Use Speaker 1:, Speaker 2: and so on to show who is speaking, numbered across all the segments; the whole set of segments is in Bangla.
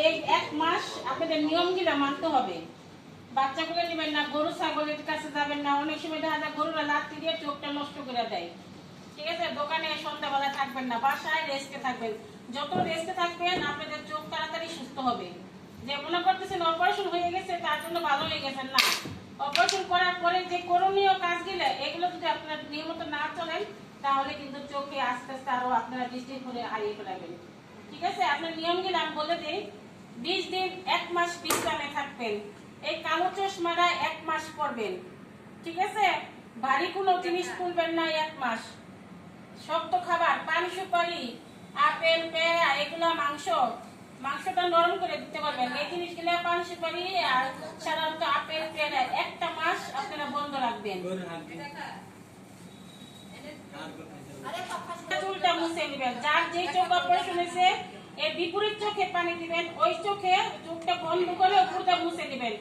Speaker 1: এই 1 মাস আপনাদের নিয়মগুলো মানতে হবে। বাচ্চাগুলো নেবেন না, গরু ছাগলের কাছে যাবেন না। অনেক সময় দেখা যায় গরুরা লাত্তি দিয়ে চোখটা নষ্ট করে দেয়। ঠিক আছে, দোকানে সন্ধ্যাবেলা থাকবেন না, বাসায় রেস্টে থাকবেন। যত রেস্টে থাকবেন আপনাদের চোখ তাড়াতাড়ি সুস্থ হবে। যে মনে করতেছেন অপারেশন হয়ে গেছে তার জন্য ভালো হয়ে গেছেন, না। অপারেশন করার পরে যে করণীয় কাজগুলো এগুলো যদি আপনারা নিয়মিত না চলেন তাহলে কিন্তু চোখে আস্তে আস্তে আরো আপনারা দৃষ্টি করে হারিয়ে ফেলাবেন। ঠিক আছে, আপনার নিয়মগুলো আমি বলে দিই। 20 দিন 1 মাস বিশ্রামে থাকবেন। এই কালো চশমাটা 1 মাস পরবেন। ঠিক আছে, ভারী কোনো জিনিস তুলবেন না 1 মাস। শক্ত খাবার, পান সুপারি, আপেল, পেয়ারা, এগুলা মাংসটা নরম করে দিতে পারবেন। এই জিনিসগুলো পান সুপারি আর সাধারণত আপেল, পেয়ারা 1টা মাস আপনারা বন্ধ রাখবেন। চুলটা মুছে নেবেন। যার যে চোখ অপারেশন হয়েছে এর বিপরীত চোখে পানি দিবেন, ওই চোখে চোখটা বন্ধ করে উপরটা মুছে দিবেন।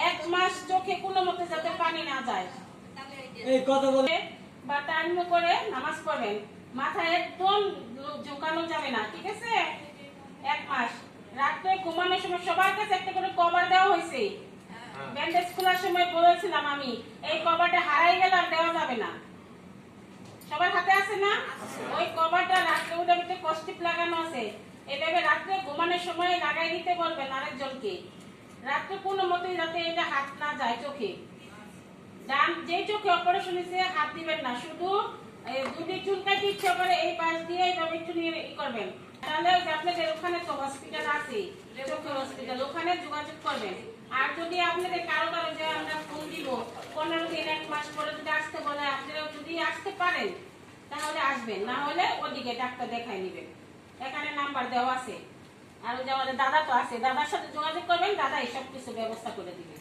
Speaker 1: 1 মাস চোখে কোনো মতে যাতে পানি না যায়। এই কথা বলে বা টাইম করে নামাজ পড়বেন। মাথায় একদম ঝুঁকানো যাবে না। ঠিক আছে, 1 মাস। রাতে ঘুমানোর সময় সবার কাছে একটা করে কভার দেওয়া হয়েছে। ব্যান্ডেজ খোলার সময় বলেছিলাম আমি, এই কভারটা হারাই গেলে আর দেওয়া যাবে না। সবার হাতে আছে না? ওই কভারটা রাতে ওটার ভিতরে কস্টিপ লাগানো আছে। এভাবে রাতে ঘুমানোর সময় লাগাই দিতে বলবেন আরেকজনকে। রাতে কোনো মতেই যাতে এটা হাত না যায় চোখে। যে চোখে অপারেশন হয়েছে হাত দিবেন না, শুধু দুটি চুলকাইতে ইচ্ছা করে এই পাশ দিয়ে এইভাবে একটু নিয়ে করবেন। তাহলে আপনাদের ওখানে তো হসপিটাল আছে, চোখের হসপিটাল, ওখানে যোগাযোগ করবেন। আর যদি আপনাদের কারো যে আমরা ফোন দিব 15 দিন 1 মাস পরে যদি আসতে বলে, আপনারা যদি আসতে পারেন তাহলে আসবেন, না হলে ওদিকে ডাক্তার দেখাই নেবেন। এখানে নাম্বার দেওয়া আছে। আর যে আমাদের দাদা তো আছে, দাদার সাথে যোগাযোগ করবেন, দাদা এসব কিছু ব্যবস্থা করে দিবেন।